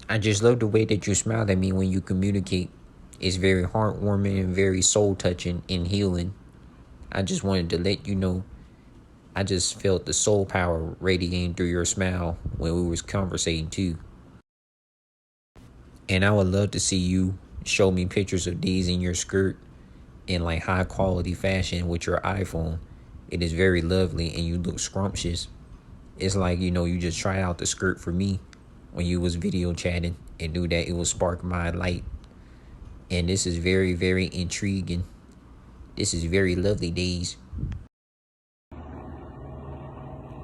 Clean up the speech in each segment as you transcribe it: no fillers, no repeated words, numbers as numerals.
I just love the way that you smiled at me when you communicate. It's very heartwarming and very soul touching and healing. I just wanted to let you know I just felt the soul power radiating through your smile when we was conversating too. And I would love to see you show me pictures of these in your skirt in like high quality fashion with your iPhone. It is very lovely and you look scrumptious. It's like, you just tried out the skirt for me when you was video chatting and knew that it would spark my light. And this is very, very intriguing. This is very lovely, Daze.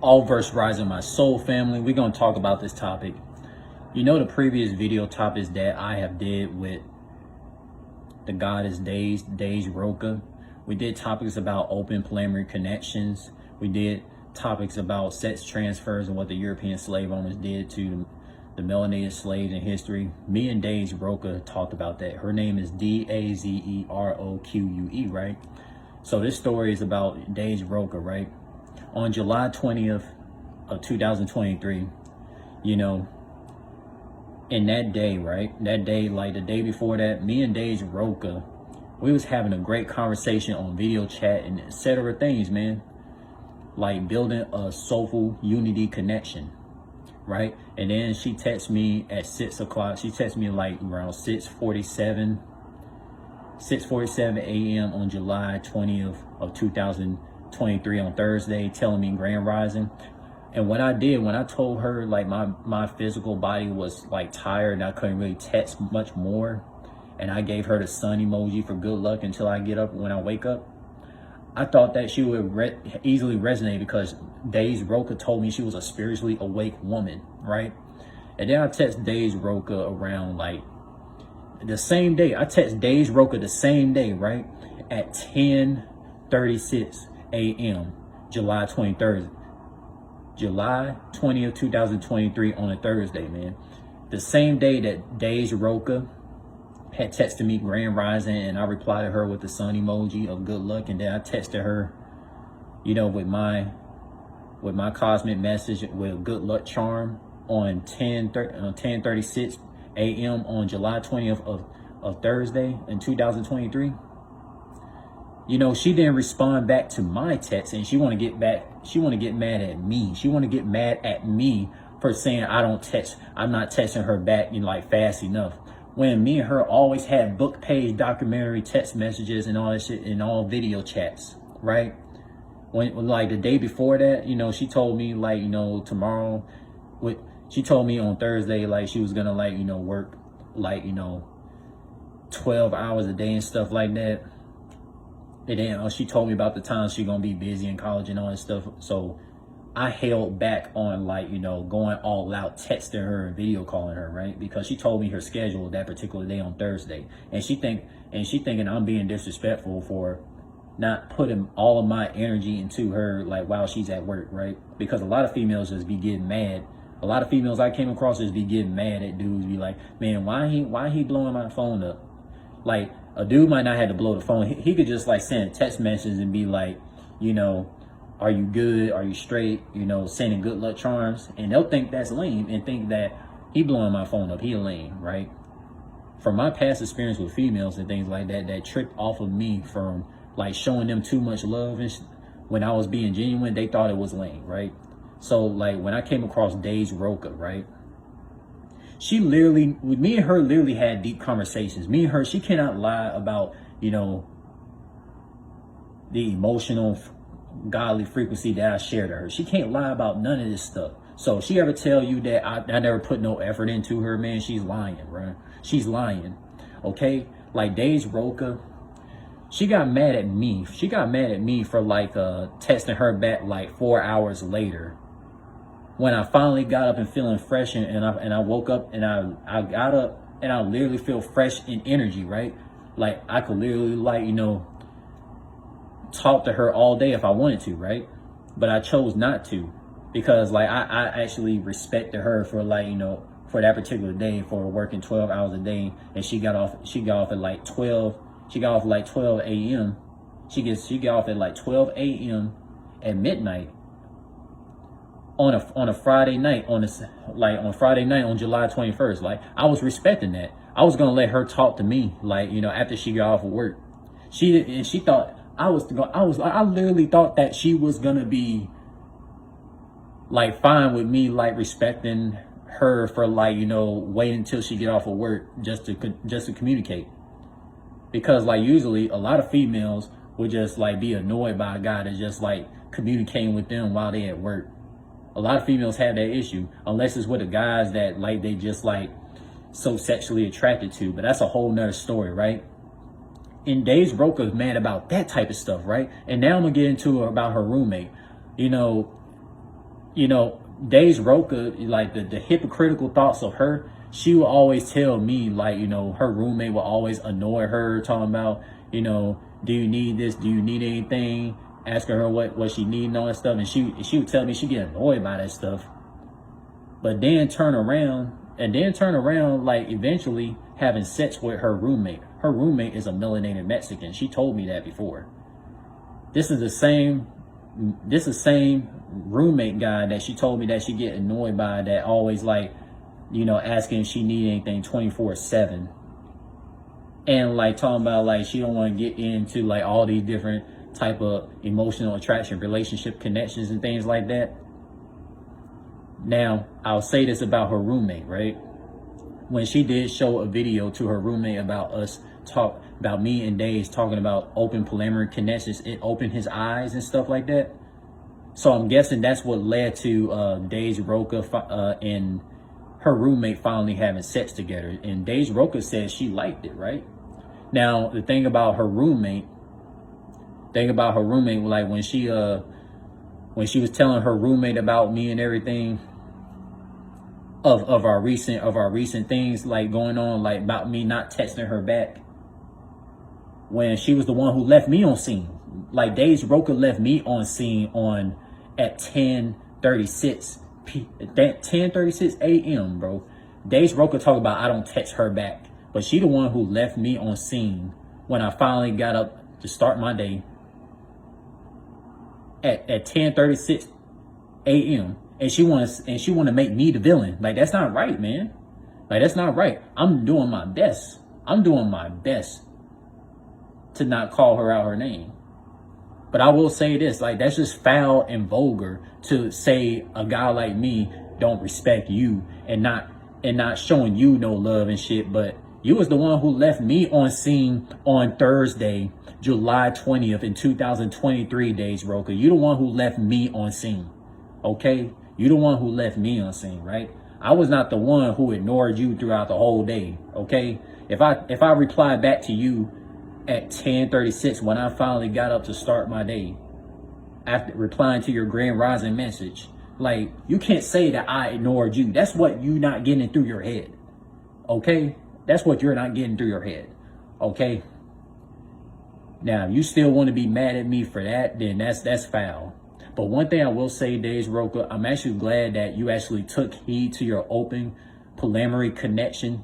All verse rising, my soul family, we're going to talk about this topic. The previous video topics that I have did with the goddess Daze Roque. We did topics about open polyamory connections. We did topics about sex transfers and what the European slave owners did to the melanated slaves in history. Me and Daze Roque talked about that. Her name is Daze Roque, right? So this story is about Daze Roque, right? On July 20th of 2023, in that day, right? That day, like the day before that, me and Daze Roque, we was having a great conversation on video chat and etc. things, man. Like building a soulful unity connection, right? And then she texted me at 6 o'clock. She texted me like around 6:47 a.m. on July 20th of 2023 on Thursday, telling me Grand Rising. And what I did, when I told her like my physical body was like tired and I couldn't really text much more, and I gave her the sun emoji for good luck until I get up when I wake up, I thought that she would easily resonate because Daze Roque told me she was a spiritually awake woman, right? And then I text Daze Roque around like the same day. I text Daze Roque the same day, right? At 10:36 a.m. July 23rd. July 20th, 2023 on a Thursday, man. The same day that Daze Roque had texted me Grand Rising, and I replied to her with the sun emoji of good luck, and then I texted her, with my cosmic message with good luck charm on 10:36 a.m. on July 20th of Thursday in 2023. She didn't respond back to my text, and she want to get mad at me. She want to get mad at me for saying I'm not texting her back, like fast enough. When me and her always had book page documentary text messages and all that shit and all video chats, right? When like the day before that, she told me like, tomorrow, she told me on Thursday, like she was gonna like, work like, 12 hours a day and stuff like that. And then she told me about the time she's gonna be busy in college and all that stuff. So I held back on like, going all out, texting her and video calling her, right? Because she told me her schedule that particular day on Thursday. And she thinking I'm being disrespectful for not putting all of my energy into her like while she's at work, right? Because a lot of females just be getting mad. A lot of females I came across just be getting mad at dudes, be like, man, why he blowing my phone up? Like, a dude might not have to blow the phone. He could just like send a text message and be like, are you good? Are you straight? Sending good luck charms. And they'll think that's lame and think that he blowing my phone up. He lame, right? From my past experience with females and things like that, that tripped off of me from like showing them too much love. And when I was being genuine, they thought it was lame, right? So like when I came across Daze Roque, right? With me and her literally had deep conversations. Me and her, she cannot lie about, the emotional, godly frequency that I shared to her. She can't lie about none of this stuff. So if she ever tell you that I never put no effort into her, man, she's lying, right? She's lying, okay? Like Daze Roque, she got mad at me. She got mad at me for like texting her back like 4 hours later. When I finally got up and feeling fresh and I woke up and I got up and I literally feel fresh in energy, right? Like I could literally like, talk to her all day if I wanted to, right? But I chose not to because like I actually respected her for like, for that particular day for working 12 hours a day. And she got off at like 12. She got off at like 12 a.m. She got off at like 12 a.m. at midnight. on a Friday night, on Friday night on July 21st. Like, I was respecting that. I was gonna let her talk to me, like, you know, after she got off of work. She thought I literally thought that she was gonna be like fine with me, like respecting her for, like, you know, waiting until she get off of work just to communicate. Because, like, usually a lot of females would just like be annoyed by a guy that's just like communicating with them while they at work. A lot of females have that issue, unless it's with the guys that like they just like so sexually attracted to. But that's a whole nother story, right? And Daze Roque is mad about that type of stuff, right? And now I'm gonna get into about her roommate. You know, Daze Roque, like the hypocritical thoughts of her. She will always tell me, like, you know, her roommate will always annoy her, talking about, you know, do you need this? Do you need anything? Asking her what she need and all that stuff. And she would tell me she get annoyed by that stuff. But then turn around, like, eventually having sex with her roommate. Her roommate is a melanated Mexican. She told me that before. This is the same roommate guy that she told me that she get annoyed by, that always, like, you know, asking if she need anything 24/7. And like talking about like she don't want to get into like all these different type of emotional attraction, relationship connections and things like that. Now, I'll say this about her roommate, right? When she did show a video to her roommate about about me and Daze talking about open polyamory connections, it opened his eyes and stuff like that. So I'm guessing that's what led to Daze Roque and her roommate finally having sex together. And Daze Roque said she liked it, right? Now, the thing about her roommate, like when she was telling her roommate about me and everything, of our recent things like going on, like about me not texting her back, when she was the one who left me on scene. Like, Daze Roque left me on scene at 10:36 a.m., bro. Daze Roque talk about I don't text her back, but she the one who left me on scene when I finally got up to start my day at 10:36 a.m. and she want to make me the villain. Like, that's not right, man. Like, that's not right. I'm doing my best to not call her out her name. But I will say this, like, that's just foul and vulgar to say a guy like me don't respect you and not showing you no love and shit. But you was the one who left me on scene on Thursday, July 20th in 2023, Daze Roque. You the one who left me on scene, okay? You the one who left me on scene, right? I was not the one who ignored you throughout the whole day, okay? If I replied back to you at 10:36 when I finally got up to start my day, after replying to your Grand Rising message, like, you can't say that I ignored you. That's what you not getting through your head, okay? That's what you're not getting through your head, okay? Now, if you still want to be mad at me for that, then that's foul. But one thing I will say, Daze Roque, I'm actually glad that you actually took heed to your open polyamory connection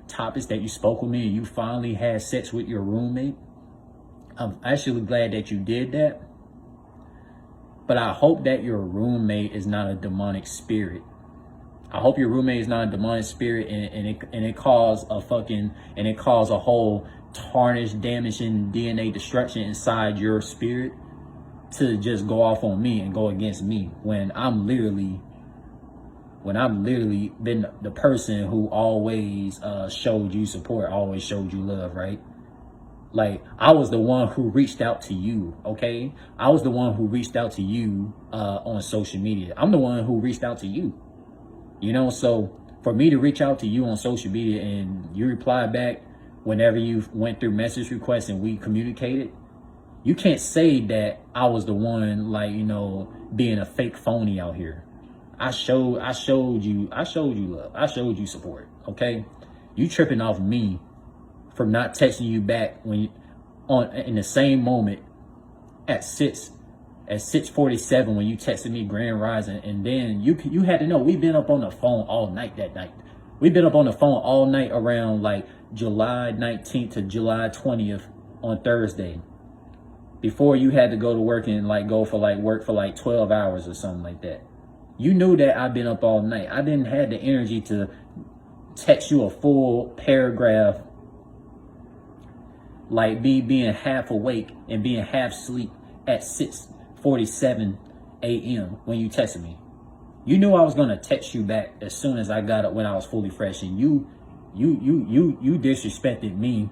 topics that you spoke with me and you finally had sex with your roommate. I'm actually glad that you did that. But I hope that your roommate is not a demonic spirit. I hope your roommate is not a demonic spirit and it caused a whole tarnish, damaging DNA destruction inside your spirit to just go off on me and go against me when I'm literally been the person who always showed you support, always showed you love, right? Like, I was the one who reached out to you, okay? I was the one who reached out to you on social media. I'm the one who reached out to you, you know? So for me to reach out to you on social media and you reply back whenever you went through message requests and we communicated, you can't say that I was the one, like, you know, being a fake phony out here. I showed you love. I showed you support, okay? You tripping off me from not texting you back in the same moment at 6:47 when you texted me Grand Rising, and then you had to know we've been up on the phone all night that night. We've been up on the phone all night around like July 19th to July 20th on Thursday, before you had to go to work and like go for like work for like 12 hours or something like that. You knew that I've been up all night. I didn't have the energy to text you a full paragraph, like me being half awake and being half asleep at 6:47 a.m. when you texted me. You knew I was gonna text you back as soon as I got up when I was fully fresh, and you disrespected me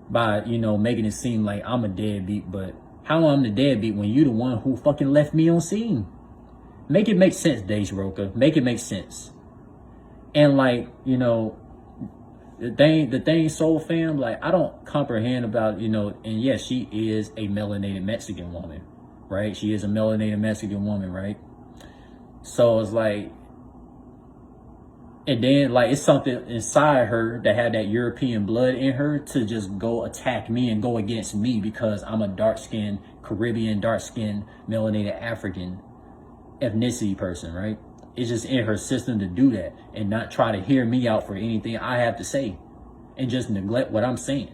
by, you know, making it seem like I'm a deadbeat. But how I'm the deadbeat when you the one who fucking left me on scene? Make it make sense, Daze Roque. Make it make sense. And like, you know, the thing, Soul Fam, like, I don't comprehend about, you know, and yes, she is a melanated Mexican woman, right? She is a melanated Mexican woman, right? So it's like, and then like, it's something inside her that had that European blood in her to just go attack me and go against me because I'm a dark-skinned Caribbean, dark-skinned melanated African ethnicity person, right? It's just in her system to do that and not try to hear me out for anything I have to say and just neglect what I'm saying.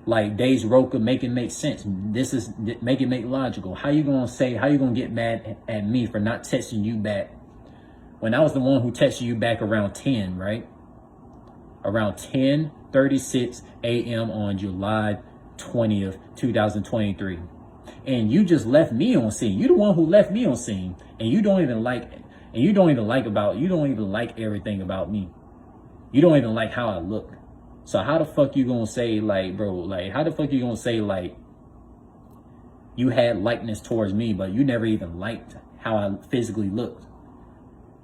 Like Daze Roque, make it make sense. This is make it make logical. How you gonna get mad at me for not texting you back when I was the one who texted you back around 10, right? Around 10:36 a.m. on July 20th, 2023. And you just left me on scene. You the one who left me on scene. And you don't even like everything about me. You don't even like how I look. So how the fuck you gonna say, like, bro, like, how the fuck you gonna say, like, you had likeness towards me, but you never even liked how I physically looked?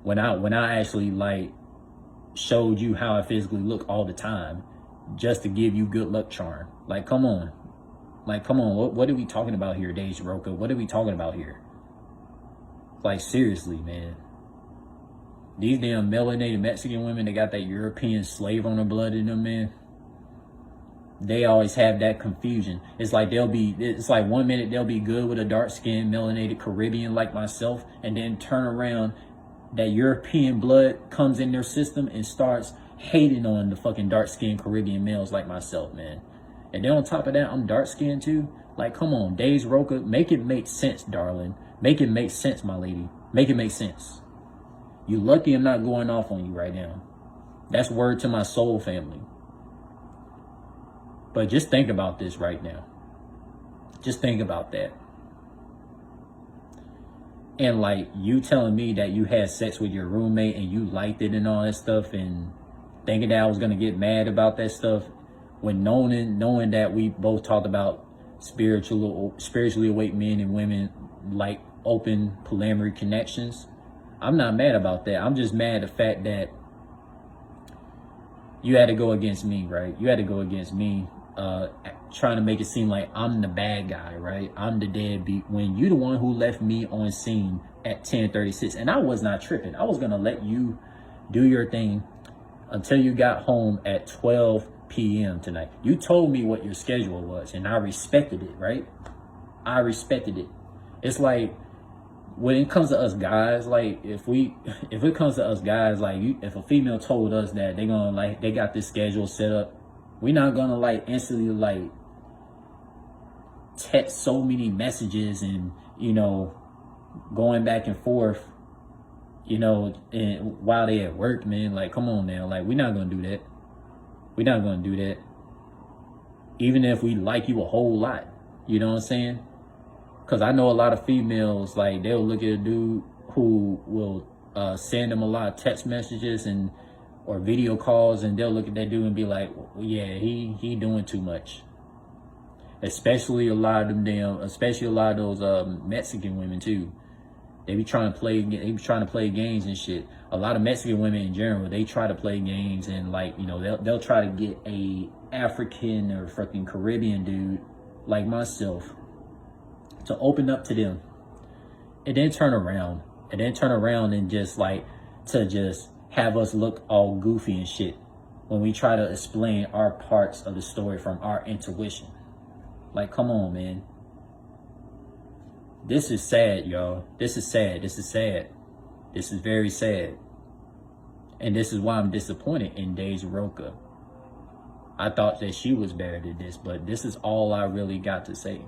When I actually, like, showed you how I physically look all the time just to give you good luck charm. Like, come on. Like, come on, what are we talking about here, Daze Roque? What are we talking about here? Like, seriously, man. These damn melanated Mexican women that got that European slave on their blood in them, man, they always have that confusion. It's like it's like 1 minute they'll be good with a dark-skinned, melanated Caribbean like myself, and then turn around, that European blood comes in their system and starts hating on the fucking dark-skinned Caribbean males like myself, man. And then on top of that, I'm dark-skinned too. Like, come on, Daze Roque, make it make sense, darling. Make it make sense, my lady. Make it make sense. You lucky I'm not going off on you right now. That's word to my soul family. But just think about this right now. Just think about that. And like, you telling me that you had sex with your roommate and you liked it and all that stuff, and thinking that I was gonna get mad about that stuff, when knowing that we both talked about spiritually awake men and women like open polyamory connections. I'm not mad about that. I'm just mad at the fact that you had to go against me, right? You had to go against me, trying to make it seem like I'm the bad guy, right? I'm the deadbeat, when you the one who left me on scene at 10:36. And I was not tripping. I was gonna let you do your thing until you got home at 12 p.m. tonight. You told me what your schedule was, and I respected it, right? I respected it. It's like, when it comes to us guys, like, if it comes to us guys, like, if a female told us that they got this schedule set up, we're not gonna like instantly like text so many messages and, you know, going back and forth, you know, and while they at work, man. Like, come on now. Like, we're not gonna do that. We're not gonna do that. Even if we like you a whole lot, you know what I'm saying? Because I know a lot of females, like, they'll look at a dude who will send them a lot of text messages or video calls, and they'll look at that dude and be like, well, yeah, he doing too much. Especially a lot of those Mexican women too. They be trying to play games and shit. A lot of Mexican women in general, they try to play games, and, like, you know, they'll try to get a African or fucking Caribbean dude like myself to open up to them, and then turn around and just like to just have us look all goofy and shit when we try to explain our parts of the story from our intuition. Like, come on, man. This is sad, y'all. This is sad. This is sad. This is very sad. And this is why I'm disappointed in Daze Roque. I thought that she was better than this, but this is all I really got to say.